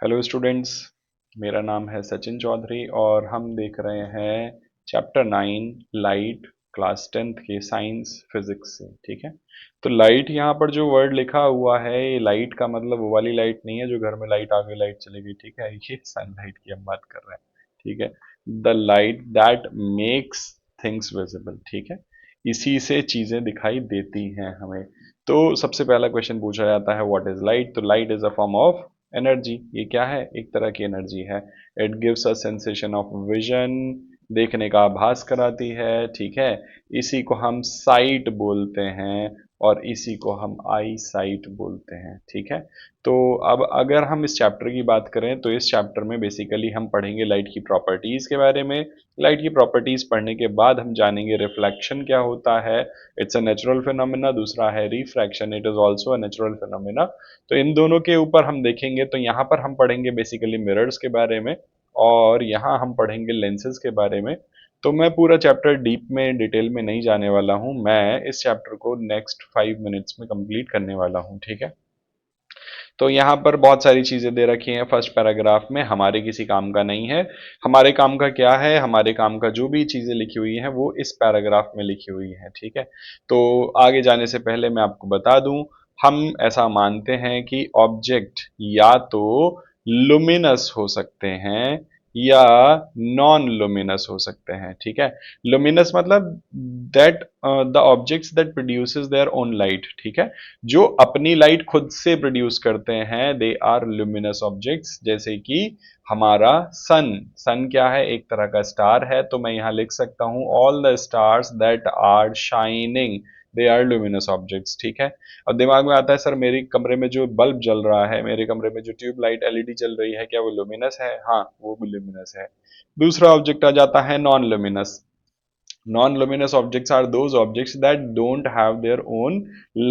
Hello students. मेरा नाम है सचिन चौधरी और हम देख रहे हैं चैप्टर 9 लाइट, क्लास 10th के साइंस फिजिक्स से। ठीक है। तो लाइट, यहाँ पर जो वर्ड लिखा हुआ है, ये लाइट का मतलब वो वाली लाइट नहीं है जो घर में लाइट आ गई लाइट चली गई। ठीक है, ये सनलाइट की हम बात कर रहे हैं। ठीक है। The light that makes things visible. ठीक है, इसी से चीजें दिखाई देती हैं हमें। तो सबसे पहला क्वेश्चन पूछा जाता है व्हाट इज लाइट। तो light is a form of energy. ये क्या है? एक तरह की एनर्जी है। It gives a sensation of vision, देखने का आभास कराती है। ठीक है, इसी को हम साइट बोलते हैं और इसी को हम आई साइट बोलते हैं। ठीक है। तो अब अगर हम इस चैप्टर की बात करें तो इस चैप्टर में बेसिकली हम पढ़ेंगे लाइट की प्रॉपर्टीज के बारे में। लाइट की प्रॉपर्टीज पढ़ने के बाद हम जानेंगे रिफ्लेक्शन क्या होता है, इट्स अ नेचुरल फिनोमिना। दूसरा है refraction, it is also a natural phenomena. तो इन दोनों के ऊपर हम देखेंगे। तो यहाँ पर हम पढ़ेंगे बेसिकली मिरर्स के बारे में और यहाँ हम पढ़ेंगे लेंसेज के बारे में। तो मैं पूरा चैप्टर डीप में डिटेल में नहीं जाने वाला हूँ, मैं इस चैप्टर को नेक्स्ट 5 मिनट्स में कंप्लीट करने वाला हूँ। ठीक है। तो यहाँ पर बहुत सारी चीजें दे रखी हैं फर्स्ट पैराग्राफ में, हमारे किसी काम का नहीं है। हमारे काम का क्या है? हमारे काम का जो भी चीजें लिखी हुई हैं वो इस पैराग्राफ में लिखी हुई हैं। ठीक है। तो आगे जाने से पहले मैं आपको बता दूं, हम ऐसा मानते हैं कि ऑब्जेक्ट या तो लुमिनस हो सकते हैं या नॉन लुमिनस हो सकते हैं। ठीक है। लुमिनस मतलब that the objects that produces their own light. ठीक है, जो अपनी लाइट खुद से प्रोड्यूस करते हैं, दे आर ल्यूमिनस ऑब्जेक्ट्स। जैसे कि हमारा सन। सन क्या है? एक तरह का स्टार है। तो मैं यहां लिख सकता हूं all the stars that are shining, they are luminous objects. ठीक है। अब दिमाग में आता है सर मेरे कमरे में जो बल्ब जल रहा है, मेरे कमरे में जो ट्यूब लाइट एलईडी चल रही है, क्या वो ल्यूमिनस है? हाँ, वो भी ल्यूमिनस है। दूसरा ऑब्जेक्ट आ जाता है non luminous. non-luminous objects are those objects that don't have their own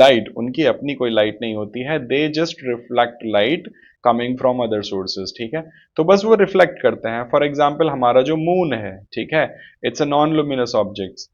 light, उनकी अपनी कोई लाइट नहीं होती है। they just reflect light coming from other sources। ठीक है, तो बस वो रिफ्लेक्ट करते हैं। फॉर एग्जाम्पल हमारा जो मून है, ठीक है, it's a non luminous object.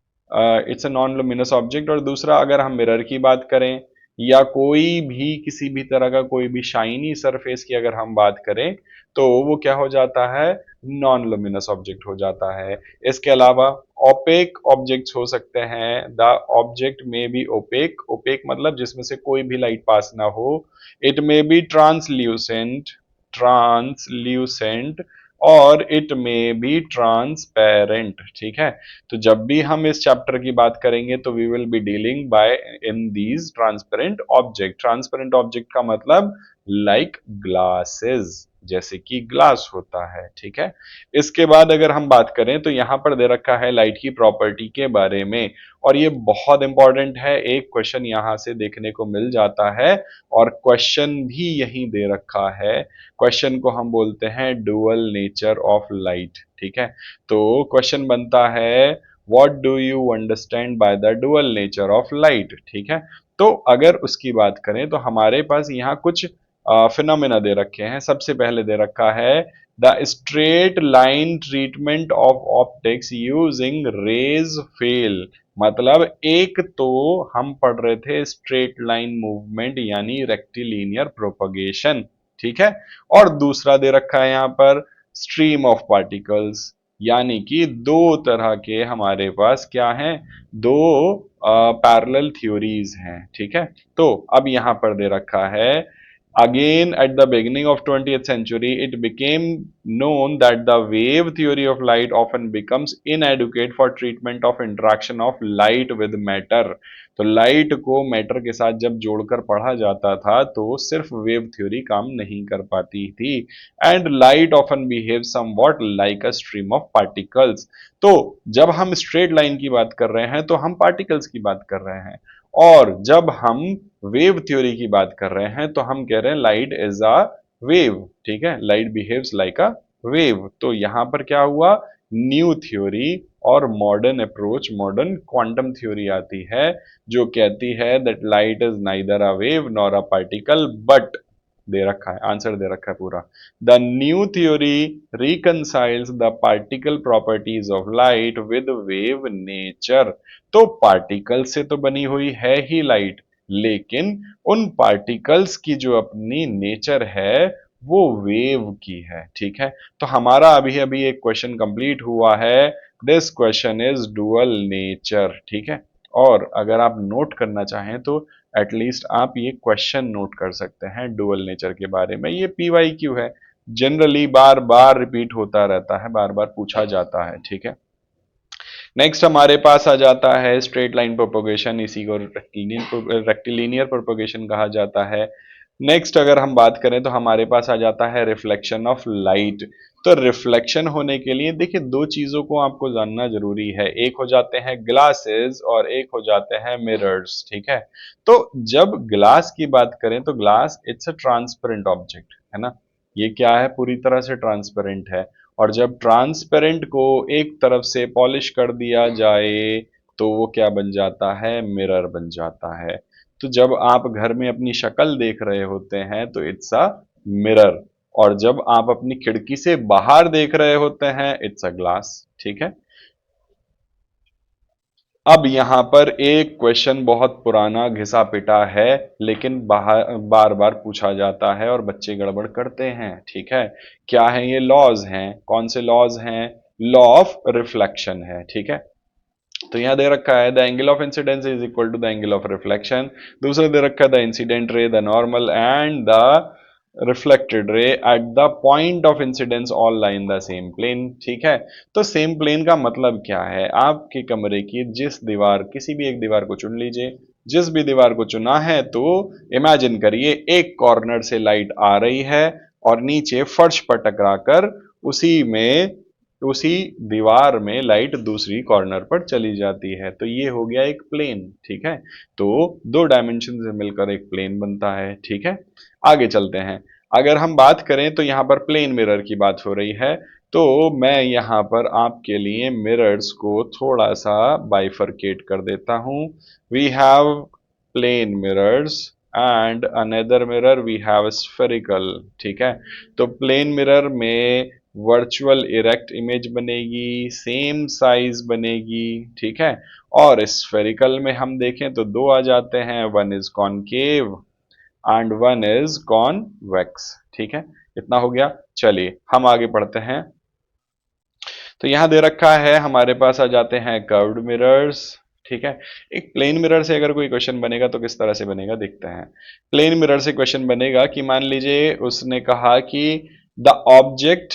It's a non luminous object. और दूसरा, अगर हम मिरर की बात करें या कोई भी किसी भी तरह का कोई भी शाइनी सरफेस की अगर हम बात करें, तो वो क्या हो जाता है? नॉन लुमिनस ऑब्जेक्ट हो जाता है। इसके अलावा ओपेक ऑब्जेक्ट्स हो सकते हैं। द ऑब्जेक्ट में बी ओपेक। ओपेक मतलब जिसमें से कोई भी लाइट पास ना हो। It may be translucent, translucent, और इट में बी ट्रांसपेरेंट। ठीक है। तो जब भी हम इस चैप्टर की बात करेंगे तो we will be dealing by in these transparent object. Transparent object का मतलब लाइक ग्लासेस, जैसे कि ग्लास होता है। ठीक है। इसके बाद अगर हम बात करें तो यहां पर दे रखा है लाइट की प्रॉपर्टी के बारे में, और ये बहुत इंपॉर्टेंट है। एक क्वेश्चन यहां से देखने को मिल जाता है और क्वेश्चन भी यही दे रखा है। क्वेश्चन को हम बोलते हैं डुअल नेचर ऑफ लाइट। ठीक है। तो क्वेश्चन बनता है what do you understand by the dual nature of light. ठीक है। तो अगर उसकी बात करें तो हमारे पास यहाँ कुछ फिनोमेना दे रखे हैं। सबसे पहले दे रखा है the straight line treatment of optics using rays fail. मतलब एक तो हम पढ़ रहे थे स्ट्रेट लाइन मूवमेंट यानी रेक्टिलिनियर प्रोपगेशन। ठीक है। और दूसरा दे रखा है यहां पर स्ट्रीम ऑफ पार्टिकल्स, यानी कि दो तरह के हमारे पास क्या हैं? दो पैरेलल थ्योरीज हैं। ठीक है। तो अब यहां पर दे रखा है again at the beginning of 20th century it became known that the wave theory of light often becomes inadequate for treatment of interaction of light with matter। तो लाइट को मैटर के साथ जब जोड़कर पढ़ा जाता था तो सिर्फ वेव थ्योरी काम नहीं कर पाती थी। And light often behave somewhat like a stream of particles. तो जब हम स्ट्रेट लाइन की बात कर रहे हैं तो हम पार्टिकल्स की बात कर रहे हैं, और जब हम वेव थ्योरी की बात कर रहे हैं तो हम कह रहे हैं लाइट इज अ वेव। ठीक है, light behaves like a wave. तो यहां पर क्या हुआ? न्यू थ्योरी और modern approach, modern quantum theory आती है जो कहती है that light is neither a wave nor a particle but, दे रखा है आंसर, दे रखा है पूरा, the new theory reconciles the particle properties of light with wave nature. तो पार्टिकल से तो बनी हुई है ही लाइट, लेकिन उन पार्टिकल्स की जो अपनी नेचर है वो वेव की है, ठीक है। तो हमारा अभी अभी एक क्वेश्चन कंप्लीट हुआ है, this question is dual nature, ठीक है। और अगर आप नोट करना चाहें तो एटलीस्ट आप ये क्वेश्चन नोट कर सकते हैं डुअल नेचर के बारे में। ये PYQ है, जनरली बार बार रिपीट होता रहता है, बार बार पूछा जाता है, ठीक है। नेक्स्ट हमारे पास आ जाता है स्ट्रेट लाइन प्रोपोगेशन, इसी को रेक्टिलिनियर प्रोपोगेशन कहा जाता है। नेक्स्ट अगर हम बात करें तो हमारे पास आ जाता है रिफ्लेक्शन ऑफ लाइट। तो रिफ्लेक्शन होने के लिए देखिए दो चीजों को आपको जानना जरूरी है, एक हो जाते हैं ग्लासेस और एक हो जाते हैं मिरर्स, ठीक है। तो जब ग्लास की बात करें तो glass it's a transparent object, है ना। ये क्या है, पूरी तरह से ट्रांसपेरेंट है। और जब ट्रांसपेरेंट को एक तरफ से पॉलिश कर दिया जाए तो वो क्या बन जाता है, मिरर बन जाता है। तो जब आप घर में अपनी शक्ल देख रहे होते हैं तो इट्स अ मिरर, और जब आप अपनी खिड़की से बाहर देख रहे होते हैं इट्स अ ग्लास, ठीक है। अब यहां पर एक क्वेश्चन बहुत पुराना घिसा पिटा है, लेकिन बार बार पूछा जाता है और बच्चे गड़बड़ करते हैं, ठीक है। क्या है ये, लॉज हैं, कौन से लॉज हैं, लॉ ऑफ रिफ्लेक्शन है, ठीक है। तो यहां दे रखा है the angle of incidence is equal to the angle of reflection. दूसरा दे रखा है the incident ray, the normal and the reflected ray at the point of incidence all lie in the same plane, ठीक है। तो same plane का मतलब क्या है, आपके कमरे की जिस दीवार, किसी भी एक दीवार को चुन लीजिए, जिस भी दीवार को चुना है तो इमेजिन करिए एक कॉर्नर से लाइट आ रही है और नीचे फर्श पर टकराकर उसी में, उसी दीवार में लाइट दूसरी कॉर्नर पर चली जाती है। तो ये हो गया एक प्लेन, ठीक है। तो दो डायमेंशन से मिलकर एक प्लेन बनता है, ठीक है। आगे चलते हैं। अगर हम बात करें तो यहां पर प्लेन मिरर की बात हो रही है, तो मैं यहां पर आपके लिए मिरर्स को थोड़ा सा बाइफरकेट कर देता हूं। We have plane mirrors and another mirror we have spherical, ठीक है। तो प्लेन मिरर में वर्चुअल इरेक्ट इमेज बनेगी, सेम साइज बनेगी, ठीक है। और स्फेरिकल में हम देखें तो दो आ जाते हैं, one is concave and one is convex, ठीक है। इतना हो गया, चलिए हम आगे पढ़ते हैं। तो यहां दे रखा है हमारे पास आ जाते हैं कर्व्ड मिरर्स, ठीक है। एक प्लेन मिरर से अगर कोई क्वेश्चन बनेगा तो किस तरह से बनेगा देखते हैं। प्लेन मिरर से क्वेश्चन बनेगा कि मान लीजिए उसने कहा कि the object,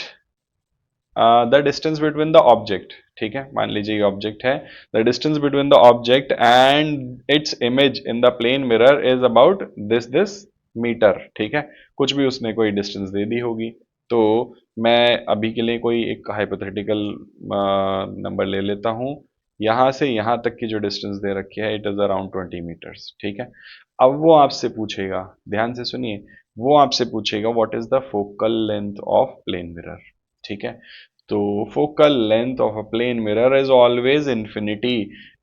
the distance between the object, ठीक है। मान लीजिए ये ऑब्जेक्ट है, the distance between the object and its image in the plane mirror is about this metre, ठीक है। कुछ भी उसने कोई डिस्टेंस दे दी होगी। तो मैं अभी के लिए कोई एक हाइपोथेटिकल नंबर ले लेता हूं। यहां से यहां तक की जो डिस्टेंस दे रखी है इट इज अराउंड 20 मीटर्स, ठीक है। अब वो आपसे पूछेगा, ध्यान से सुनिए, वो आपसे पूछेगा what is the focal length of plane mirror, ठीक है। तो focal length of a plane mirror is always infinity.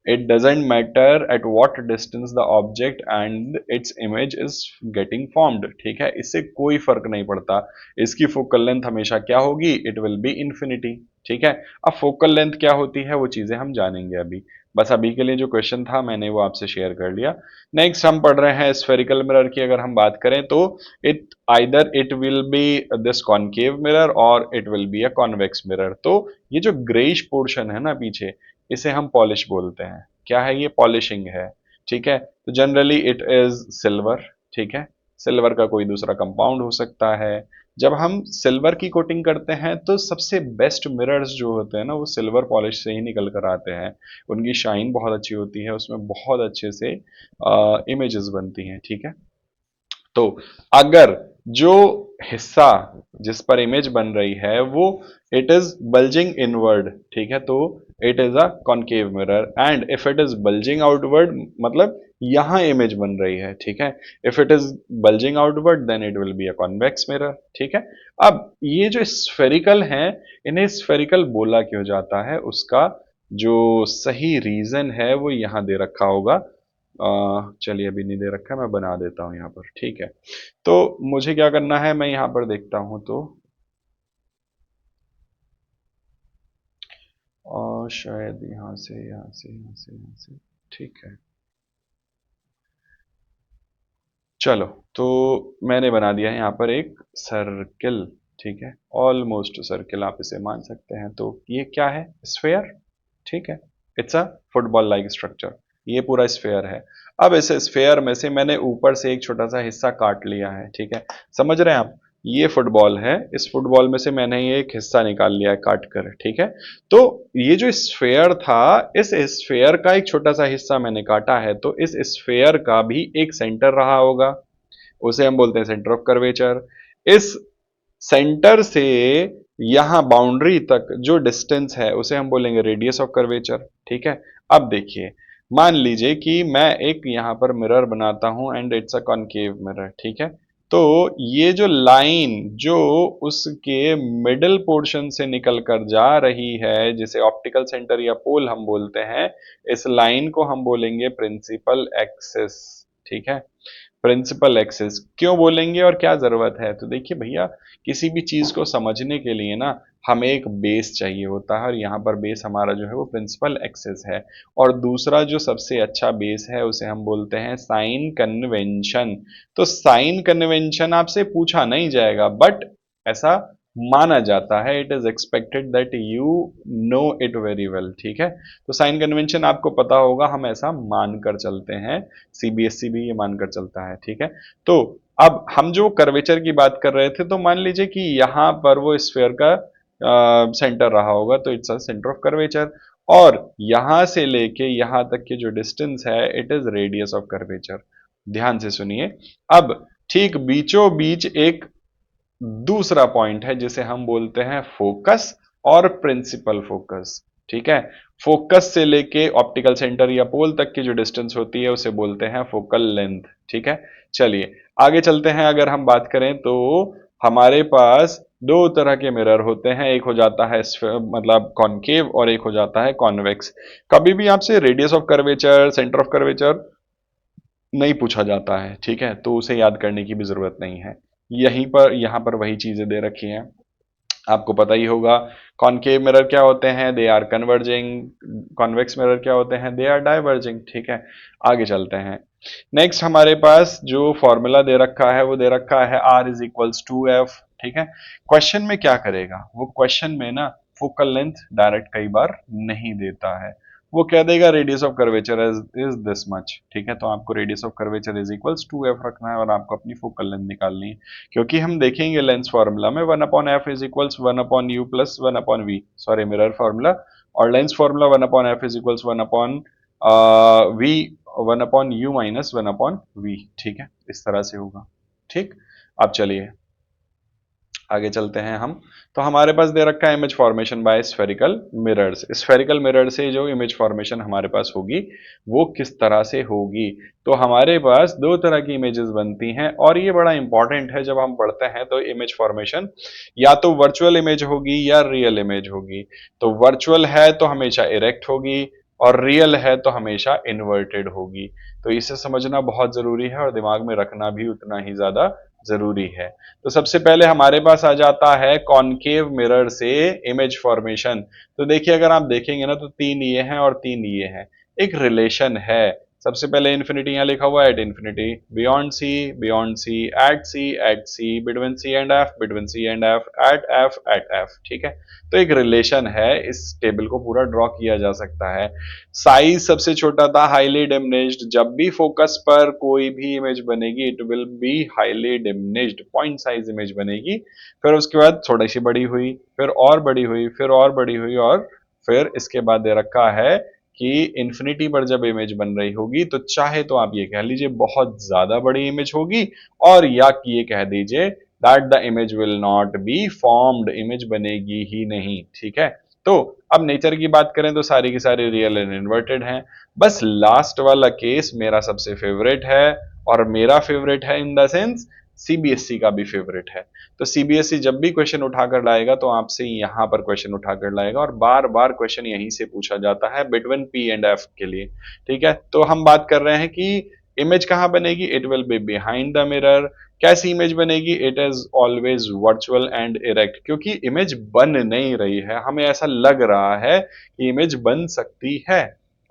It doesn't matter at what distance the object and its image is getting formed, ठीक है। इससे कोई फर्क नहीं पड़ता, इसकी फोकल लेंथ हमेशा क्या होगी, इट विल बी इंफिनिटी, ठीक है। अब फोकल लेंथ क्या होती है वो चीजें हम जानेंगे अभी, बस अभी के लिए जो क्वेश्चन था मैंने वो आपसे शेयर कर लिया। नेक्स्ट हम पढ़ रहे हैं स्फेरिकल मिरर की, अगर हम बात करें तो it either it will be this concave mirror और it will be a convex mirror. तो ये जो ग्रेइश पोर्शन है ना पीछे, इसे हम पॉलिश बोलते हैं। क्या है ये, पॉलिशिंग है, ठीक है। तो जनरली इट इज सिल्वर, ठीक है। सिल्वर का कोई दूसरा कंपाउंड हो सकता है। जब हम सिल्वर की कोटिंग करते हैं तो सबसे बेस्ट मिरर्स जो होते हैं ना वो सिल्वर पॉलिश से ही निकल कर आते हैं। उनकी शाइन बहुत अच्छी होती है, उसमें बहुत अच्छे से इमेजेस बनती हैं, ठीक है। तो अगर जो हिस्सा जिस पर इमेज बन रही है वो इट इज बल्जिंग इनवर्ड, ठीक है, तो it is a concave mirror. And if it is bulging outward मतलब यहां इमेज बन रही है, ठीक है, if it is bulging outward then it will be a convex mirror, ठीक है। अब ये जो स्फेरिकल हैं, इन्हें स्फेरिकल बोला क्यों जाता है उसका जो सही रीजन है वो यहां दे रखा होगा। चलिए अभी नहीं दे रखा है, मैं बना देता हूं यहाँ पर, ठीक है। तो मुझे क्या करना है, मैं यहाँ पर देखता हूं तो और शायद यहाँ से ठीक है। चलो, तो मैंने बना दिया है यहाँ पर एक सर्किल, ठीक है, ऑलमोस्ट सर्किल आप इसे मान सकते हैं। तो ये क्या है? स्फेयर, ठीक है, it's a football like structure, ये पूरा स्फेयर है। अब इस स्फेयर में से मैंने ऊपर से एक छोटा सा हिस्सा काट लिया है, ठीक है, समझ रहे हैं आप? ये फुटबॉल है, इस फुटबॉल में से मैंने ये एक हिस्सा निकाल लिया है काट कर, ठीक है। तो ये जो स्फेयर था, इस स्फेयर का एक छोटा सा हिस्सा मैंने काटा है, तो इस स्फेयर का भी एक सेंटर रहा होगा, उसे हम बोलते हैं सेंटर ऑफ कर्वेचर। इस सेंटर से यहां बाउंड्री तक जो डिस्टेंस है उसे हम बोलेंगे रेडियस ऑफ कर्वेचर, ठीक है। अब देखिए, मान लीजिए कि मैं एक यहां पर मिरर बनाता हूं and it's a concave mirror, ठीक है। तो ये जो लाइन जो उसके मिडिल पोर्शन से निकल कर जा रही है, जिसे ऑप्टिकल सेंटर या पोल हम बोलते हैं, इस लाइन को हम बोलेंगे प्रिंसिपल एक्सिस, ठीक है। प्रिंसिपल एक्सिस क्यों बोलेंगे और क्या जरूरत है? तो देखिए भैया, किसी भी चीज को समझने के लिए ना हमें एक बेस चाहिए होता है, और यहाँ पर बेस हमारा जो है वो प्रिंसिपल एक्सिस है। और दूसरा जो सबसे अच्छा बेस है उसे हम बोलते हैं साइन कन्वेंशन। तो साइन कन्वेंशन आपसे पूछा नहीं जाएगा, बट ऐसा माना जाता है, it is expected that you know it very well, ठीक है। तो साइन कन्वेंशन आपको पता होगा, हम ऐसा मानकर चलते हैं, सीबीएसई भी ये मानकर चलता है, ठीक है। तो अब हम जो कर्वेचर की बात कर रहे थे, तो मान लीजिए कि यहां पर वो स्फेयर का सेंटर रहा होगा, तो it's a centre of curvature. और यहां से लेके यहां तक की जो डिस्टेंस है, it is radius of curvature. ध्यान से सुनिए। अब ठीक बीचों बीच एक दूसरा पॉइंट है जिसे हम बोलते हैं फोकस और प्रिंसिपल फोकस, ठीक है। फोकस से लेके ऑप्टिकल सेंटर या पोल तक की जो डिस्टेंस होती है उसे बोलते हैं फोकल लेंथ, ठीक है। चलिए आगे चलते हैं। अगर हम बात करें तो हमारे पास दो तरह के मिरर होते हैं, एक हो जाता है मतलब कॉनकेव और एक हो जाता है कॉन्वेक्स। कभी भी आपसे radius of curvature, centre of curvature नहीं पूछा जाता है, ठीक है, तो उसे याद करने की भी जरूरत नहीं है। यहीं पर यहां पर वही चीजें दे रखी हैं, आपको पता ही होगा। कॉनकेव मिरर क्या होते हैं? They are converging. Convex mirror क्या होते हैं? दे आर डाइवर्जिंग, ठीक है। आगे चलते हैं। नेक्स्ट हमारे पास जो फॉर्मूला दे रखा है वो दे रखा है R is equals to F, ठीक है। क्वेश्चन में क्या करेगा वो, क्वेश्चन में ना फोकल लेंथ डायरेक्ट कई बार नहीं देता है, वो कह देगा radius of curvature is this much, ठीक है। तो आपको radius of curvature is equals to F रखना है और आपको अपनी फोकल लेंथ निकालनी है। क्योंकि हम देखेंगे लेंस फॉर्मूला में one upon f is equals one upon u plus one upon v, sorry mirror formula, और lens formula one upon f is equals one upon v, one upon u minus one upon v, ठीक है, इस तरह से होगा, ठीक। अब चलिए आगे चलते हैं हम। तो हमारे पास दे रखा है image formation bye spherical mirrors. Spherical mirror से जो इमेज फॉर्मेशन हमारे पास होगी वो किस तरह से होगी? तो हमारे पास दो तरह की इमेजेस बनती हैं, और ये बड़ा इंपॉर्टेंट है जब हम पढ़ते हैं तो इमेज फॉर्मेशन, या तो वर्चुअल इमेज होगी या रियल इमेज होगी। तो वर्चुअल है तो हमेशा इरेक्ट होगी, और रियल है तो हमेशा इन्वर्टेड होगी। तो इसे समझना बहुत जरूरी है और दिमाग में रखना भी उतना ही ज्यादा जरूरी है। तो सबसे पहले हमारे पास आ जाता है कॉनकेव मिरर से इमेज फॉर्मेशन। तो देखिए, अगर आप देखेंगे ना तो तीन ये हैं और तीन ये हैं, एक रिलेशन है। सबसे पहले इन्फिनिटी यहां लिखा हुआ है, at infinity, beyond C, at C, between C and F, between C and F, at F, ठीक है। तो एक रिलेशन है, इस टेबल को पूरा ड्रॉ किया जा सकता है। साइज सबसे छोटा था हाईली डिमिनिश्ड, जब भी फोकस पर कोई भी इमेज बनेगी it will be highly diminished, point size image बनेगी। फिर उसके बाद थोड़ी सी बड़ी हुई, फिर और बड़ी हुई, फिर और बड़ी हुई, और फिर इसके बाद दे रखा है कि इंफिनिटी पर जब इमेज बन रही होगी तो चाहे तो आप ये कह लीजिए बहुत ज्यादा बड़ी इमेज होगी, और या कि ये कह दीजिए that the image will not be formed, image बनेगी ही नहीं, ठीक है। तो अब नेचर की बात करें तो सारी की सारी रियल एंड इन्वर्टेड हैं। बस लास्ट वाला केस मेरा सबसे फेवरेट है, और मेरा फेवरेट है इन द सेंस सीबीएसई का भी फेवरेट है। तो सीबीएसई जब भी क्वेश्चन उठाकर लाएगा तो आपसे यहां पर क्वेश्चन उठाकर लाएगा, और बार बार क्वेश्चन यहीं से पूछा जाता है बिटवीन पी एंड एफ के लिए, ठीक है। तो हम बात कर रहे हैं कि इमेज कहां बनेगी, it will be behind the mirror. कैसी इमेज बनेगी, it is always virtual and erect, क्योंकि इमेज बन नहीं रही है, हमें ऐसा लग रहा है कि इमेज बन सकती है,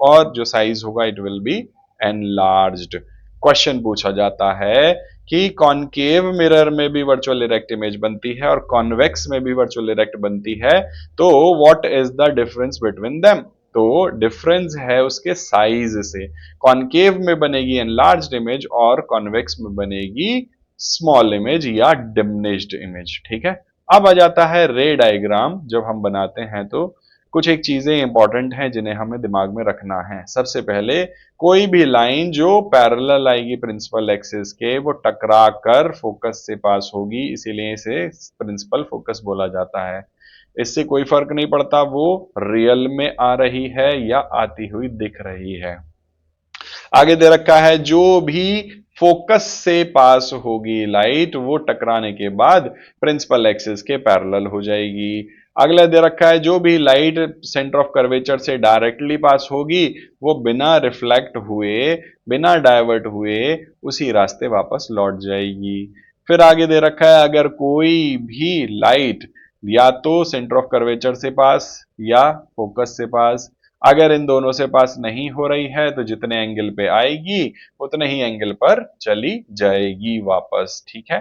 और जो साइज होगा it will B enlarged. Question पूछा जाता है कि कॉनकेव मिरर में भी वर्चुअल इरेक्ट इमेज बनती है और कॉन्वेक्स में भी वर्चुअल इरेक्ट बनती है, तो what is the difference between them. तो डिफरेंस है उसके साइज से, कॉनकेव में बनेगी एनलार्ज्ड इमेज और कॉन्वेक्स में बनेगी स्मॉल इमेज या डिमिनिश्ड इमेज। ठीक है, अब आ जाता है रे डायग्राम। जब हम बनाते हैं तो कुछ एक चीजें इंपॉर्टेंट हैं जिन्हें हमें दिमाग में रखना है। सबसे पहले, कोई भी लाइन जो पैरेलल आएगी प्रिंसिपल एक्सिस के, वो टकरा कर फोकस से पास होगी, इसीलिए इसे प्रिंसिपल फोकस बोला जाता है। इससे कोई फर्क नहीं पड़ता वो रियल में आ रही है या आती हुई दिख रही है। आगे दे रखा है जो भी फोकस से पास होगी लाइट, वो टकराने के बाद प्रिंसिपल एक्सिस के पैरेलल हो जाएगी। अगला दे रखा है जो भी लाइट सेंटर ऑफ कर्वेचर से डायरेक्टली पास होगी, वो बिना रिफ्लेक्ट हुए, बिना डाइवर्ट हुए उसी रास्ते वापस लौट जाएगी। फिर आगे दे रखा है अगर कोई भी लाइट या तो सेंटर ऑफ कर्वेचर से पास या फोकस से पास, अगर इन दोनों से पास नहीं हो रही है तो जितने एंगल पे आएगी उतने ही एंगल पर चली जाएगी वापस। ठीक है,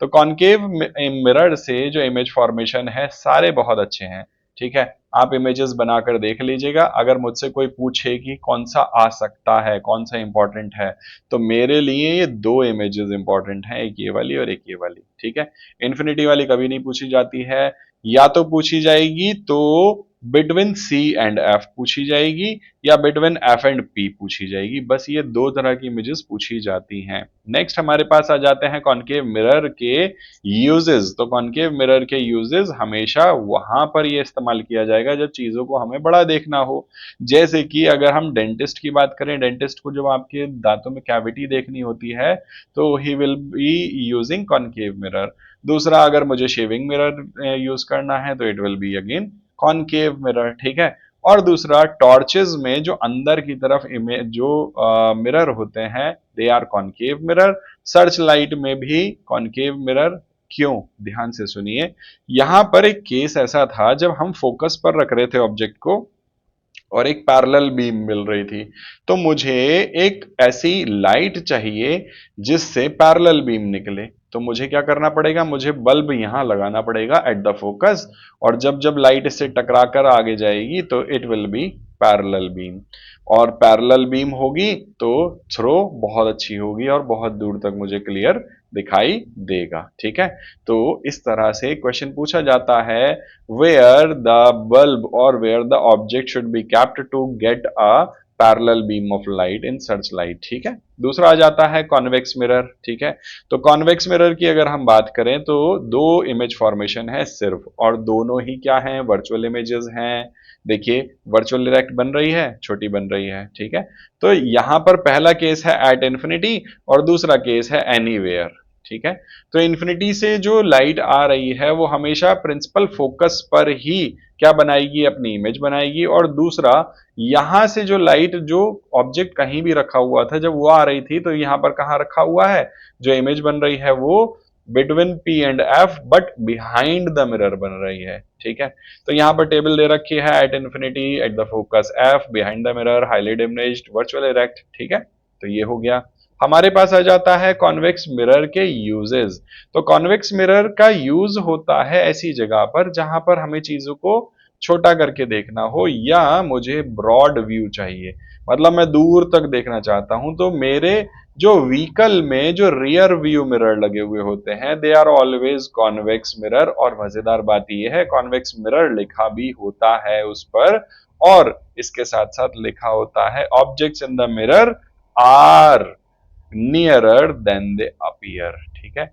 तो कॉनकेव मिरर से जो इमेज फॉर्मेशन है सारे बहुत अच्छे हैं। ठीक है, आप इमेजेस बनाकर देख लीजिएगा। अगर मुझसे कोई पूछे कि कौन सा आ सकता है, कौन सा इंपॉर्टेंट है, तो मेरे लिए ये दो इमेजेस इंपॉर्टेंट हैं, एक ये वाली और एक ये वाली। ठीक है, इन्फिनिटी वाली कभी नहीं पूछी जाती है, या तो पूछी जाएगी तो बिटवीन सी एंड एफ पूछी जाएगी या बिटवीन एफ एंड पी पूछी जाएगी। बस ये दो तरह की इमेजेस पूछी जाती हैं। नेक्स्ट हमारे पास आ जाते हैं कॉनकेव मिरर के यूजेस। तो कॉनकेव मिरर के यूजेस हमेशा वहां पर ये इस्तेमाल किया जाएगा जब चीजों को हमें बड़ा देखना हो। जैसे कि अगर हम डेंटिस्ट की बात करें, डेंटिस्ट को जब आपके दांतों में कैविटी देखनी होती है तो he will be using concave mirror. दूसरा, अगर मुझे शेविंग मिरर यूज करना है तो it will be again concave mirror. ठीक है, और दूसरा, टॉर्चेस में जो अंदर की तरफ इमेज जो मिरर होते हैं, they are concave mirror. Searchlight में भी कॉनकेव मिरर। क्यों, ध्यान से सुनिए। यहां पर एक केस ऐसा था जब हम फोकस पर रख रहे थे ऑब्जेक्ट को और एक पैरेलल बीम मिल रही थी, तो मुझे एक ऐसी लाइट चाहिए जिससे पैरेलल बीम निकले। तो मुझे क्या करना पड़ेगा, मुझे बल्ब यहां लगाना पड़ेगा एट द फोकस, और जब जब लाइट इससे टकरा कर आगे जाएगी तो it will B parallel beam. और पैरेलल बीम होगी तो थ्रो बहुत अच्छी होगी और बहुत दूर तक मुझे क्लियर दिखाई देगा। ठीक है, तो इस तरह से क्वेश्चन पूछा जाता है where the bulb or where the object should be kept to get a parallel beam of light in searchlight। ठीक है, दूसरा आ जाता है कॉन्वेक्स मिरर। ठीक है, तो कॉन्वेक्स मिरर की अगर हम बात करें तो दो इमेज फॉर्मेशन है सिर्फ, और दोनों ही क्या हैं, वर्चुअल इमेजेस हैं। देखिए, वर्चुअल इरेक्ट बन रही है, छोटी बन रही है। ठीक है, तो यहां पर पहला केस है एट इंफिनिटी और दूसरा केस है एनीवेयर। ठीक है, तो इंफिनिटी से जो लाइट आ रही है वो हमेशा प्रिंसिपल फोकस पर ही क्या बनाएगी, अपनी इमेज बनाएगी। और दूसरा, यहां से जो लाइट, जो ऑब्जेक्ट कहीं भी रखा हुआ था जब वो आ रही थी, तो यहां पर कहां रखा हुआ है, जो इमेज बन रही है वो between P and F but behind the mirror बन रही है। ठीक है, तो यहां पर टेबल दे रखी है at infinity, at the focus F, behind the mirror, highly diminished, virtual erect. ठीक है, तो ये हो गया। हमारे पास आ जाता है कॉन्वेक्स मिरर के यूजेस। तो कॉन्वेक्स मिरर का यूज होता है ऐसी जगह पर जहां पर हमें चीजों को छोटा करके देखना हो या मुझे ब्रॉड व्यू चाहिए, मतलब मैं दूर तक देखना चाहता हूं। तो मेरे जो व्हीकल में जो रियर व्यू मिरर लगे हुए होते हैं, they are always convex mirror. और मजेदार बात यह है, कॉन्वेक्स मिरर लिखा भी होता है उस पर, और इसके साथ साथ लिखा होता है objects in the mirror are nearer than they appear. ठीक है,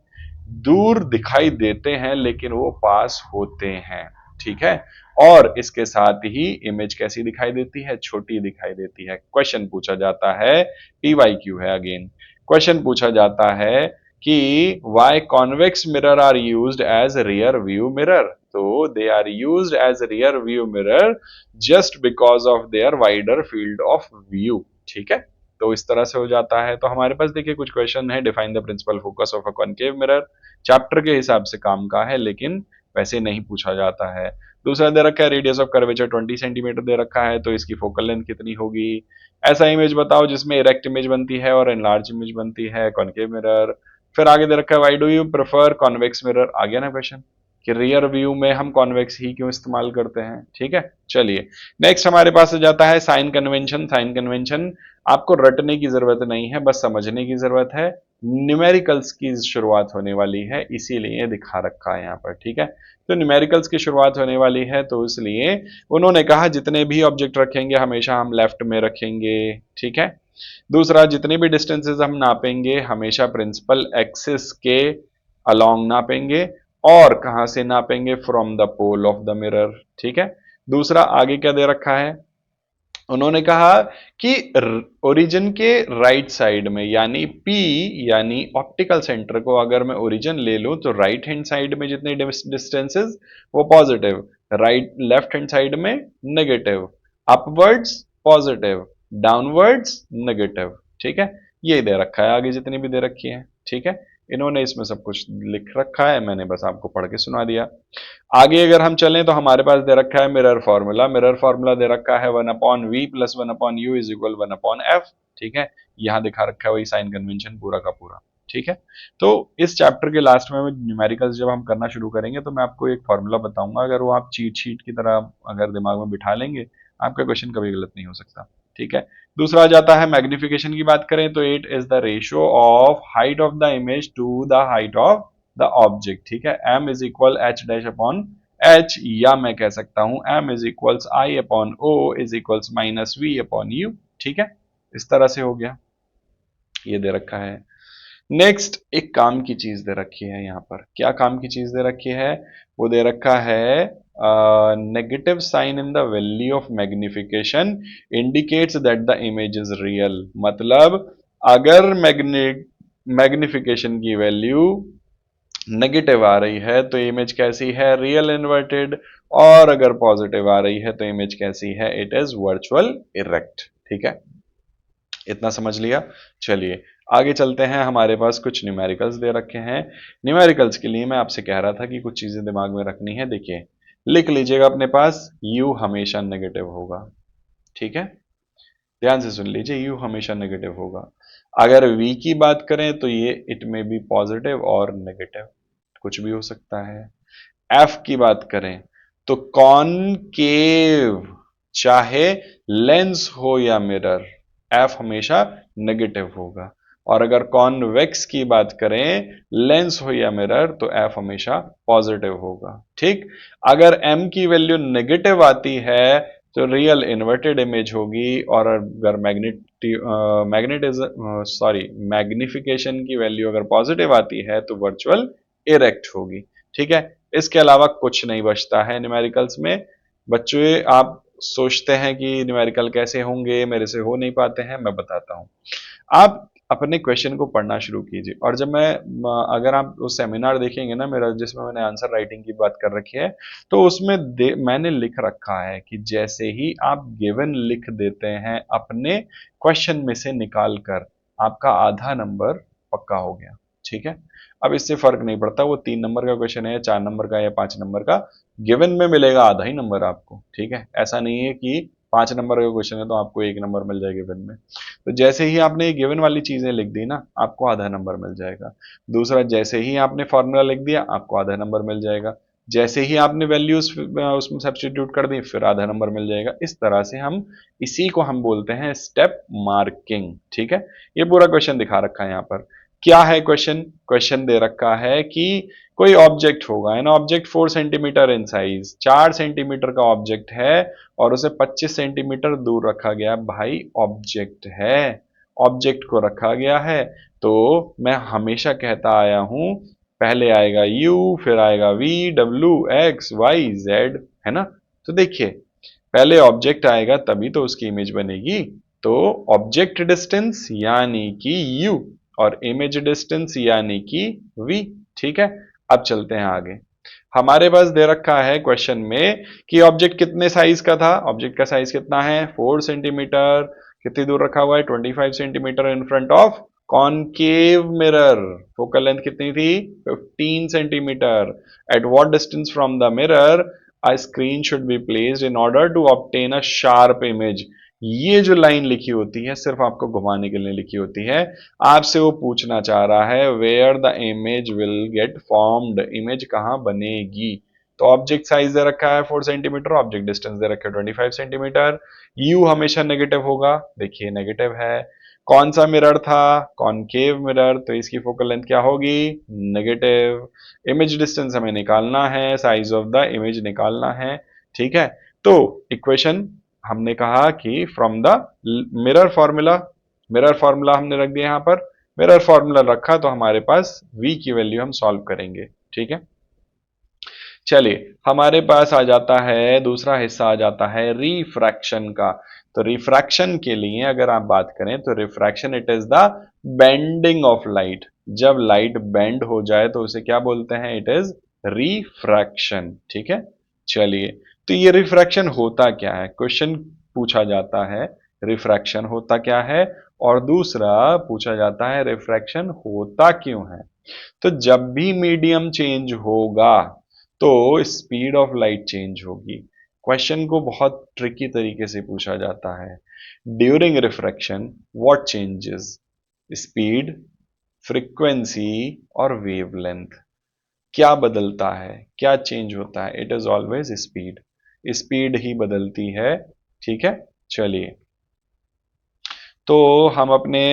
दूर दिखाई देते हैं लेकिन वो पास होते हैं। ठीक है, और इसके साथ ही इमेज कैसी दिखाई देती है, छोटी दिखाई देती है। क्वेश्चन पूछा जाता है, पीवाईक्यू है अगेन, क्वेश्चन पूछा जाता है कि why convex mirror are used as rear view mirror. तो they are used as rear view mirror just because of their wider field of view. ठीक है, तो इस तरह से हो जाता है। तो हमारे पास देखिए कुछ क्वेश्चन है, define the principal focus of a concave mirror. Chapter के हिसाब से काम का है, लेकिन वैसे नहीं पूछा जाता है। दूसरा दे रखा है रेडियस ऑफ कर्वेचर 20 सेंटीमीटर दे रखा है, तो इसकी फोकल लेंथ कितनी होगी। ऐसा इमेज बताओ जिसमें इरेक्ट इमेज बनती है और एनलार्ज इमेज बनती है, कॉनकेव मिरर। फिर आगे दे रखा है why do you prefer convex mirror, आ गया ना क्वेश्चन कि रियर व्यू में हम कॉन्वेक्स ही क्यों इस्तेमाल करते हैं। ठीक है, चलिए नेक्स्ट हमारे पास आ जाता है साइन कन्वेंशन। साइन कन्वेंशन आपको रटने की जरूरत नहीं है, बस समझने की जरूरत है। न्यूमेरिकल्स की शुरुआत होने वाली है, इसीलिए दिखा रखा है यहाँ पर। ठीक है, तो न्यूमेरिकल्स की शुरुआत होने वाली है, तो इसलिए उन्होंने कहा जितने भी ऑब्जेक्ट रखेंगे हमेशा हम लेफ्ट में रखेंगे। ठीक है, दूसरा जितने भी डिस्टेंसेस हम नापेंगे हमेशा प्रिंसिपल एक्सिस के अलोंग नापेंगे, और कहां से नापेंगे, from the pole of the mirror. ठीक है, दूसरा आगे क्या दे रखा है, उन्होंने कहा कि ओरिजिन के राइट साइड में यानी P यानी ऑप्टिकल सेंटर को अगर मैं ओरिजिन ले लूं तो राइट हैंड साइड में जितने डिस्टेंसेस वो positive, right left hand side में negative, upwards positive, downwards negative. ठीक है, ये दे रखा है, आगे जितनी भी दे रखी है। ठीक है, इन्होंने इसमें सब कुछ लिख रखा है, मैंने बस आपको पढ़ के सुना दिया। आगे अगर हम चलें तो हमारे पास दे रखा है मिरर फॉर्मूला। मिरर फॉर्मूला दे रखा है 1/v plus 1/u is equal 1/f। ठीक है, यहां दिखा रखा है वही साइन कन्वेंशन पूरा का पूरा। ठीक है, तो इस चैप्टर के लास्ट में न्यूमेरिकल्स जब हम करना शुरू करेंगे तो मैं आपको एक फॉर्मूला बताऊंगा, अगर वो आप चीट शीट की तरह अगर दिमाग में बिठा लेंगे आपका क्वेश्चन कभी गलत नहीं हो सकता। ठीक है, दूसरा आ जाता है मैग्निफिकेशन की बात करें तो it is the ratio of height of the image to the height of the object. ठीक है, m is equal h dash upon h, या मैं कह सकता हूं m is equals I upon O is equals minus v upon u. ठीक है, इस तरह से हो गया, ये दे रखा है। नेक्स्ट एक काम की चीज दे रखी है यहाँ पर, क्या काम की चीज दे रखी है, वो दे रखा है negative sign in the value of magnification indicates that the image is real. मतलब अगर मैग्निफिकेशन की वैल्यू नेगेटिव आ रही है तो इमेज कैसी है, रियल इन्वर्टेड, और अगर पॉजिटिव आ रही है तो इमेज कैसी है, इट इज वर्चुअल इरेक्ट। ठीक है, इतना समझ लिया। चलिए आगे चलते हैं, हमारे पास कुछ न्यूमेरिकल्स दे रखे हैं। न्यूमेरिकल्स के लिए मैं आपसे कह रहा था कि कुछ चीजें दिमाग में रखनी है। देखिए लिख लीजिएगा अपने पास, u हमेशा नेगेटिव होगा। ठीक है, ध्यान से सुन लीजिए, u हमेशा नेगेटिव होगा। अगर v की बात करें तो ये इट में बी पॉजिटिव और नेगेटिव, कुछ भी हो सकता है। f की बात करें तो कॉनकेव, चाहे लेंस हो या मिरर, f हमेशा नेगेटिव होगा। और अगर कॉन्वेक्स की बात करें, लेंस हो या मिरर, तो f हमेशा पॉजिटिव होगा। ठीक, अगर m की वैल्यू नेगेटिव आती है तो रियल इन्वर्टेड इमेज होगी, और अगर मैग्निफिकेशन की वैल्यू अगर पॉजिटिव आती है तो वर्चुअल इरेक्ट होगी। ठीक है, इसके अलावा कुछ नहीं बचता है न्यूमेरिकल्स में। बच्चों आप सोचते हैं कि न्यूमेरिकल कैसे होंगे, मेरे से हो नहीं पाते हैं, मैं बताता हूं। आप अपने क्वेश्चन को पढ़ना शुरू कीजिए, और जब मैं अगर आप वो सेमिनार देखेंगे ना मेरा, जिसमें मैंने आंसर राइटिंग की बात कर रखी है, तो उसमें मैंने लिख रखा है कि जैसे ही आप गिवन लिख देते हैं अपने क्वेश्चन में से निकाल कर, आपका आधा नंबर पक्का हो गया। ठीक है, अब इससे फर्क नहीं पड़ता वो 3 नंबर का क्वेश्चन है, 4 नंबर का या 5 नंबर का, गिवन में मिलेगा आधा ही नंबर आपको। ठीक है, ऐसा नहीं है कि 5 नंबर का क्वेश्चन है तो आपको 1 नंबर मिल जाएगा गिवन में। तो जैसे ही आपने ये गिवन वाली चीजें लिख दी ना, आपको आधा नंबर मिल जाएगा। दूसरा, जैसे ही आपने फॉर्मूला लिख दिया आपको आधा नंबर मिल जाएगा। जैसे ही आपने वैल्यूज उसमें सब्स्टिट्यूट कर दी फिर आधा नंबर मिल जाएगा। इस तरह से हम इसी को हम बोलते हैं स्टेप मार्किंग। ठीक है, ये पूरा क्वेश्चन दिखा रखा है यहाँ पर। क्या है क्वेश्चन, क्वेश्चन दे रखा है कि कोई ऑब्जेक्ट होगा, है ना, object 4 centimetre in size, 4 centimetre का ऑब्जेक्ट है और उसे 25 सेंटीमीटर दूर रखा गया। भाई ऑब्जेक्ट है, ऑब्जेक्ट को रखा गया है, तो मैं हमेशा कहता आया हूं पहले आएगा u, फिर आएगा v, w, x, y, z, है ना। तो देखिए पहले ऑब्जेक्ट आएगा तभी तो उसकी इमेज बनेगी। तो ऑब्जेक्ट डिस्टेंस यानी कि u और इमेज डिस्टेंस यानी कि v। ठीक है, अब चलते हैं आगे। हमारे पास दे रखा है क्वेश्चन में कि ऑब्जेक्ट कितने साइज का था, ऑब्जेक्ट का साइज कितना है 4 सेंटीमीटर, कितनी दूर रखा हुआ है 25 centimetre in front of concave mirror, focal length कितनी थी? 15 centimetre. At what distance from the mirror a screen should be placed in order to obtain a sharp image. ये जो लाइन लिखी होती है सिर्फ आपको घुमाने के लिए लिखी होती है। आपसे वो पूछना चाह रहा है where the image will get formed, image कहां बनेगी। तो ऑब्जेक्ट साइज दे रखा है 4 सेंटीमीटर, ऑब्जेक्ट डिस्टेंस दे रखा है 25 सेंटीमीटर। यू हमेशा नेगेटिव होगा, देखिए नेगेटिव है। कौन सा मिरर था? कॉनकेव मिरर, तो इसकी फोकल लेंथ क्या होगी? नेगेटिव। इमेज डिस्टेंस हमें निकालना है, साइज ऑफ द इमेज निकालना है, ठीक है। तो इक्वेशन हमने कहा कि from the mirror formula, mirror formula हमने रख दिया यहां पर। मिरर फॉर्मूला रखा तो हमारे पास v की वैल्यू हम सॉल्व करेंगे, ठीक है। चलिए हमारे पास आ जाता है दूसरा हिस्सा, आ जाता है रिफ्रैक्शन का। तो रिफ्रैक्शन के लिए अगर आप बात करें तो refraction it is the bending of light. जब लाइट बेंड हो जाए तो उसे क्या बोलते हैं? इट इज रिफ्रैक्शन, ठीक है। चलिए, तो ये रिफ्रैक्शन होता क्या है, क्वेश्चन पूछा जाता है रिफ्रैक्शन होता क्या है, और दूसरा पूछा जाता है रिफ्रैक्शन होता क्यों है। तो जब भी मीडियम चेंज होगा तो स्पीड ऑफ लाइट चेंज होगी। क्वेश्चन को बहुत ट्रिकी तरीके से पूछा जाता है। During refraction what changes? Speed, frequency और वेवलेंथ। क्या बदलता है, क्या चेंज होता है? It is always speed, speed ही बदलती है, ठीक है। चलिए, तो हम अपने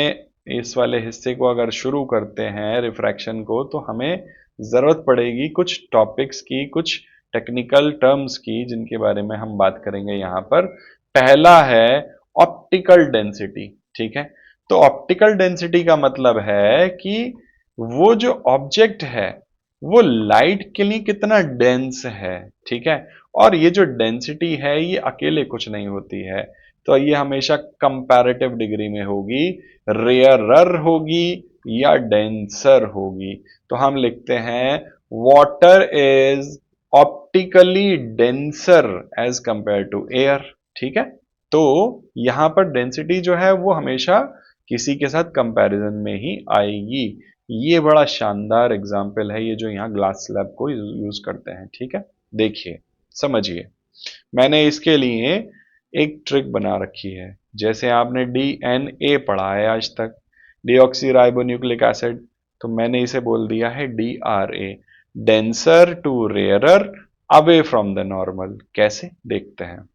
इस वाले हिस्से को अगर शुरू करते हैं रिफ्रैक्शन को, तो हमें ज़रूरत पड़ेगी कुछ टॉपिक्स की, कुछ टेक्निकल टर्म्स की, जिनके बारे में हम बात करेंगे यहाँ पर। पहला है ऑप्टिकल डेंसिटी, ठीक है। तो ऑप्टिकल डेंसिटी का मतलब है कि वो जो ऑब्जेक्ट है वो लाइट के लिए कितना डेंस है, ठीक है। और ये जो डेंसिटी है ये अकेले कुछ नहीं होती है, तो ये हमेशा कंपैरेटिव डिग्री में होगी, रेयरर होगी या डेंसर होगी। तो हम लिखते हैं water is optically denser as compare to air, ठीक है। तो यहां पर डेंसिटी जो है वो हमेशा किसी के साथ कंपैरिजन में ही आएगी। ये बड़ा शानदार एग्जाम्पल है ये जो यहाँ ग्लास स्लैब को यूज करते हैं, ठीक है। देखिए, समझिए, मैंने इसके लिए एक ट्रिक बना रखी है। जैसे आपने डीएनए पढ़ा है आज तक, डीऑक्सी राइबोन्यूक्लिक एसिड, तो मैंने इसे बोल दिया है DRA, denser to rarer away from the normal. कैसे, देखते हैं।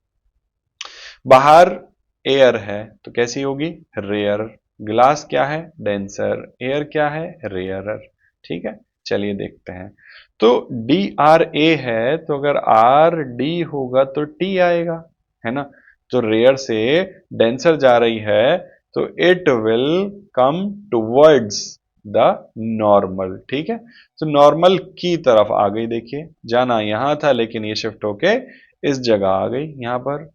बाहर एयर है तो कैसी होगी? रेयर। ग्लास क्या है? डेंसर। एयर क्या है? रेयरर, ठीक है। चलिए देखते हैं। तो डी आर ए है, तो अगर आर डी होगा तो टी आएगा, है ना। तो रेयर से डेंसर जा रही है तो it will come towards the normal, ठीक है। तो नॉर्मल की तरफ आ गई, देखिए जाना यहां था लेकिन ये शिफ्ट होके इस जगह आ गई यहां पर।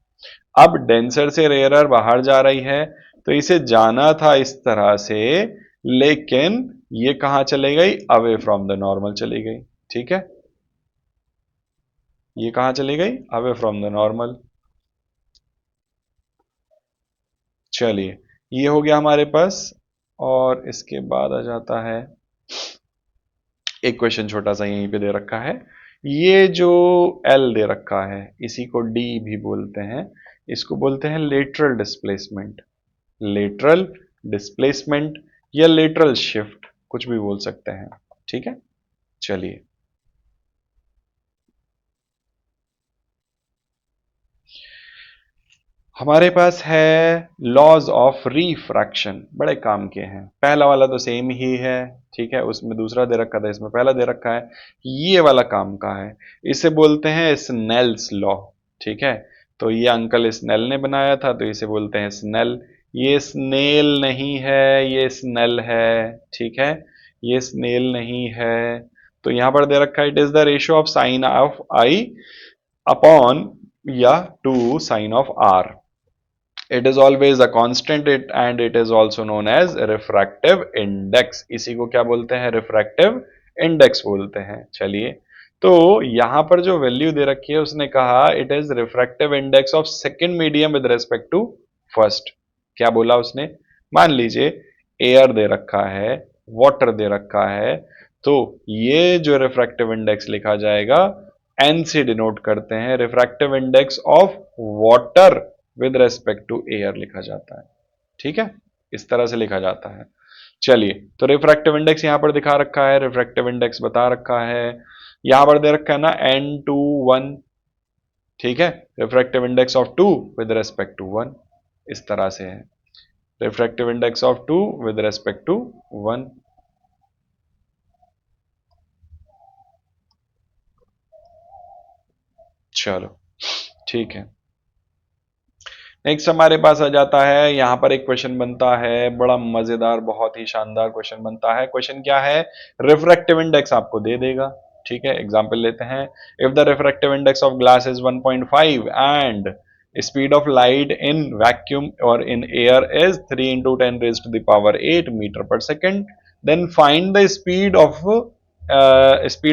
अब डेंसर से रेयरर बाहर जा रही है, तो इसे जाना था इस तरह से, लेकिन ये कहां चली गई? अवे फ्रॉम द नॉर्मल चली गई, ठीक है। ये कहां चली गई? Away from the normal. चलिए, ये हो गया हमारे पास। और इसके बाद आ जाता है एक क्वेश्चन छोटा सा यहीं पे दे रखा है। ये जो एल दे रखा है इसी को डी भी बोलते हैं, इसको बोलते हैं लेटरल डिस्प्लेसमेंट। लेटरल डिस्प्लेसमेंट या लेटरल शिफ्ट, कुछ भी बोल सकते हैं, ठीक है। चलिए, हमारे पास है लॉज ऑफ रिफ्रैक्शन, बड़े काम के हैं। पहला वाला तो सेम ही है, ठीक है, उसमें दूसरा दे रखा था, इसमें पहला दे रखा है। ये वाला काम का है, इसे बोलते हैं स्नेल्स लॉ, ठीक है। तो ये अंकल स्नेल ने बनाया था तो इसे बोलते हैं स्नेल। ये स्नेल नहीं है, ये स्नेल है, ठीक है। ये स्नेल नहीं है। तो यहां पर दे रखा है it is the ratio of sine of i upon या to sine of r. It is always a constant, it and it is also known as refractive index. इसी को क्या बोलते हैं? रिफ्रैक्टिव इंडेक्स बोलते हैं। चलिए, तो यहां पर जो वैल्यू दे रखी है उसने कहा it is refractive index of second medium with respect to first. क्या बोला उसने? मान लीजिए एयर दे रखा है, वाटर दे रखा है, तो ये जो रिफ्रैक्टिव इंडेक्स लिखा जाएगा एन से डिनोट करते हैं, refractive index of water with respect to air लिखा जाता है। ठीक है, इस तरह से लिखा जाता है। चलिए, तो रिफ्रैक्टिव इंडेक्स यहां पर दिखा रखा है, रिफ्रैक्टिव इंडेक्स बता रखा है, यहां पर दे रखा है ना N2 1। ठीक है, refractive index of 2 with respect to 1, इस तरह से है, refractive index of 2 with respect to 1। चलो ठीक है, नेक्स्ट हमारे पास आ जाता है, यहां पर एक क्वेश्चन बनता है, बड़ा मजेदार, बहुत ही शानदार क्वेश्चन बनता है। क्वेश्चन क्या है, रिफ्रैक्टिव इंडेक्स आपको दे देगा। ठीक है, एग्जांपल लेते हैं, if the refractive index of glass is 1.5 and speed of light in vacuum और in air is 3 into 10 raised to the power 8 metre पर second, then find the speed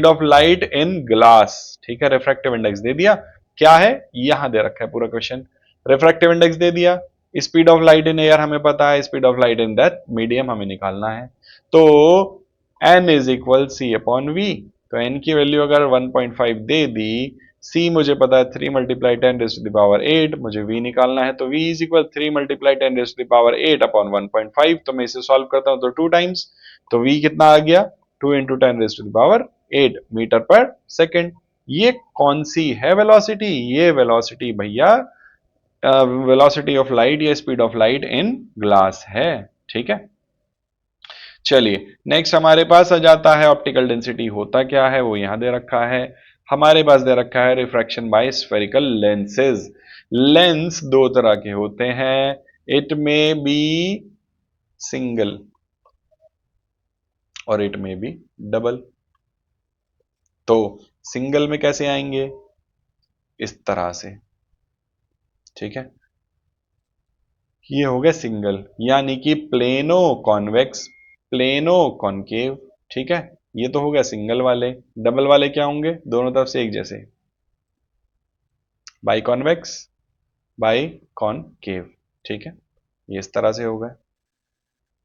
of light in glass. ठीक है, refractive index दे दिया, क्या है यहां दे रखा है पूरा क्वेश्चन, रिफ्रैक्टिव इंडेक्स दे दिया, speed of light in air हमें पता है, speed of light in that medium हमें निकालना है। तो n is equal c upon v, तो n की वैल्यू अगर 1.5 दे दी, c मुझे पता है 3 multiply 10 raise to the power 8, मुझे v निकालना है, तो v is equal 3 multiply 10 raise to the power 8 upon 1.5, तो मैं इसे सॉल्व करता हूं तो 2 टाइम्स, तो v कितना आ गया 2 into 10 raise to the power 8 metre पर सेकेंड। ये कौन सी है वेलोसिटी, ये वेलोसिटी भैया वेलोसिटी ऑफ लाइट या speed of light in glass है। ठीक है, चलिए नेक्स्ट हमारे पास आ जाता है ऑप्टिकल डेंसिटी होता क्या है, वो यहां दे रखा है, हमारे पास दे रखा है refraction by spherical lenses. Lens दो तरह के होते हैं, इट में बी सिंगल और इट में बी डबल। तो सिंगल में कैसे आएंगे, इस तरह से। ठीक है, ये हो गया सिंगल, यानी कि प्लेनो कॉन्वेक्स, प्लेनो कॉनकेव। ठीक है, ये तो हो गया सिंगल वाले। डबल वाले क्या होंगे, दोनों तरफ से एक जैसे, बाई कॉन्वेक्स बाई कॉनकेव। ठीक है, ये इस तरह से होगा।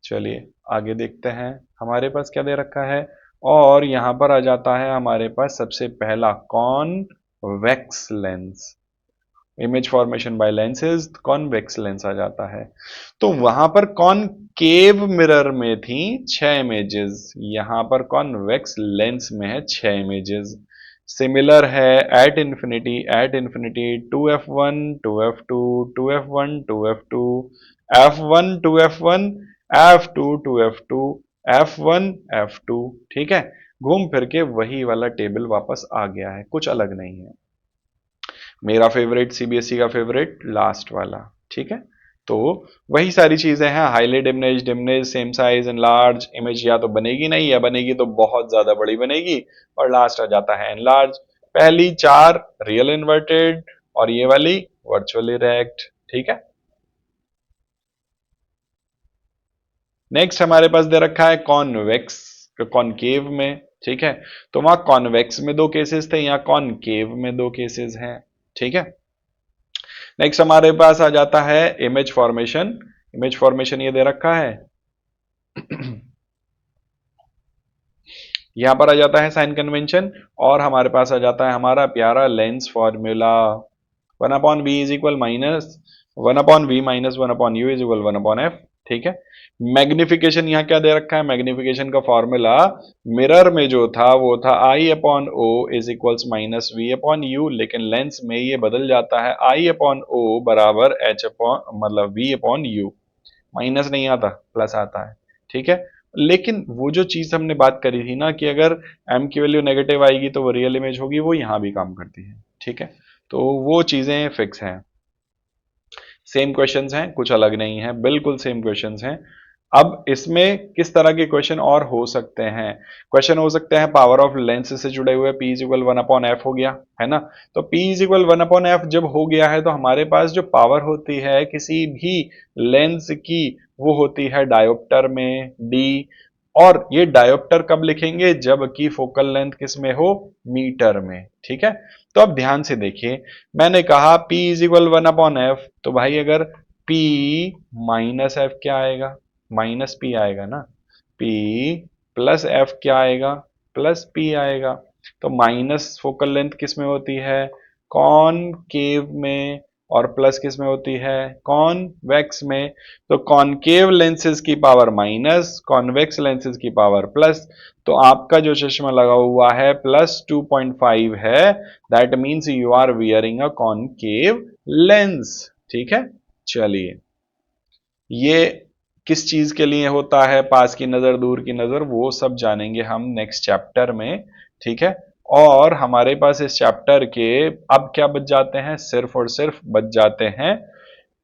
चलिए आगे देखते हैं, हमारे पास क्या दे रखा है, और यहां पर आ जाता है हमारे पास सबसे पहला convex lens, image formation by lenses, convex lens आ जाता है। तो वहां पर कॉनकेव मिरर में थी 6 इमेजेस, यहां पर कॉन्वेक्स लेंस में है 6 इमेजेस। सिमिलर है at infinity 2f1 2f2 2f1 2f2 f1 2f1 f2 2f2 f1 f2। ठीक है, घूम फिर के वही वाला टेबल वापस आ गया है, कुछ अलग नहीं है। मेरा फेवरेट सीबीएसई का फेवरेट लास्ट वाला। ठीक है, तो वही सारी चीजें हैं, highly diminished, diminished, same size and large image, या तो बनेगी नहीं, या बनेगी तो बहुत ज्यादा बड़ी बनेगी, और लास्ट आ जाता है एनलार्ज। पहली चार रियल इन्वर्टेड और ये वाली वर्चुअली रेक्ट। ठीक है, नेक्स्ट हमारे पास दे रखा है कॉन्वेक्स कॉनकेव में। ठीक है, तो वहां कॉन्वेक्स में दो केसेस थे, यहां कॉनकेव में दो केसेस हैं। ठीक है, नेक्स्ट हमारे पास आ जाता है इमेज फॉर्मेशन। इमेज फॉर्मेशन ये दे रखा है यहां पर आ जाता है साइन कन्वेंशन, और हमारे पास आ जाता है हमारा प्यारा lens formula, 1/v is equal minus 1/v minus 1/u is equal 1/f। ठीक है, मैग्निफिकेशन यहां क्या दे रखा है, मैग्निफिकेशन का फॉर्मूला मिरर में जो था वो था I/O is equals minus v/u, लेकिन लेंस में ये बदल जाता है I/O बराबर मतलब v/u, माइनस नहीं आता प्लस आता है। ठीक है, लेकिन वो जो चीज हमने बात करी थी ना कि अगर m की वैल्यू नेगेटिव आएगी तो वो रियल इमेज होगी, वो यहां भी काम करती है। ठीक है, तो वो चीजें फिक्स हैं, सेम क्वेश्चंस हैं, कुछ अलग नहीं है, बिल्कुल सेम क्वेश्चंस हैं। अब इसमें किस तरह के क्वेश्चन और हो सकते हैं, क्वेश्चन हो सकते हैं पावर ऑफ लेंस से जुड़े हुए, P इज इक्वल 1/f हो गया है ना, तो P इज इक्वल 1/f जब हो गया है तो हमारे पास जो पावर होती है किसी भी लेंस की, वो होती है डायोप्टर में D, और ये डायोप्टर कब लिखेंगे, जबकि फोकल लेंथ किस में हो, मीटर में। ठीक है, तो अब ध्यान से देखिए, मैंने कहा P इज इक्वल 1/f, तो भाई अगर P माइनस एफ क्या आएगा, माइनस पी आएगा ना, पी प्लस एफ क्या आएगा, प्लस पी आएगा। तो माइनस फोकल लेंथ किस में होती है, कॉनकेव में, और प्लस किस में होती है, कॉन्वेक्स में। तो कॉनकेव लेंसेज की पावर माइनस, कॉन्वेक्स लेंसेज की पावर प्लस। तो आपका जो चश्मा लगा हुआ है +2.5 है, that means you are wearing a concave lens. ठीक है, चलिए, ये किस चीज के लिए होता है, पास की नजर दूर की नजर, वो सब जानेंगे हम नेक्स्ट चैप्टर में। ठीक है, और हमारे पास इस चैप्टर के अब क्या बच जाते हैं, सिर्फ और सिर्फ बच जाते हैं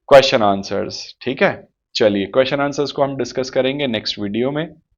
क्वेश्चन आंसर्स। ठीक है, चलिए क्वेश्चन आंसर्स को हम डिस्कस करेंगे नेक्स्ट वीडियो में।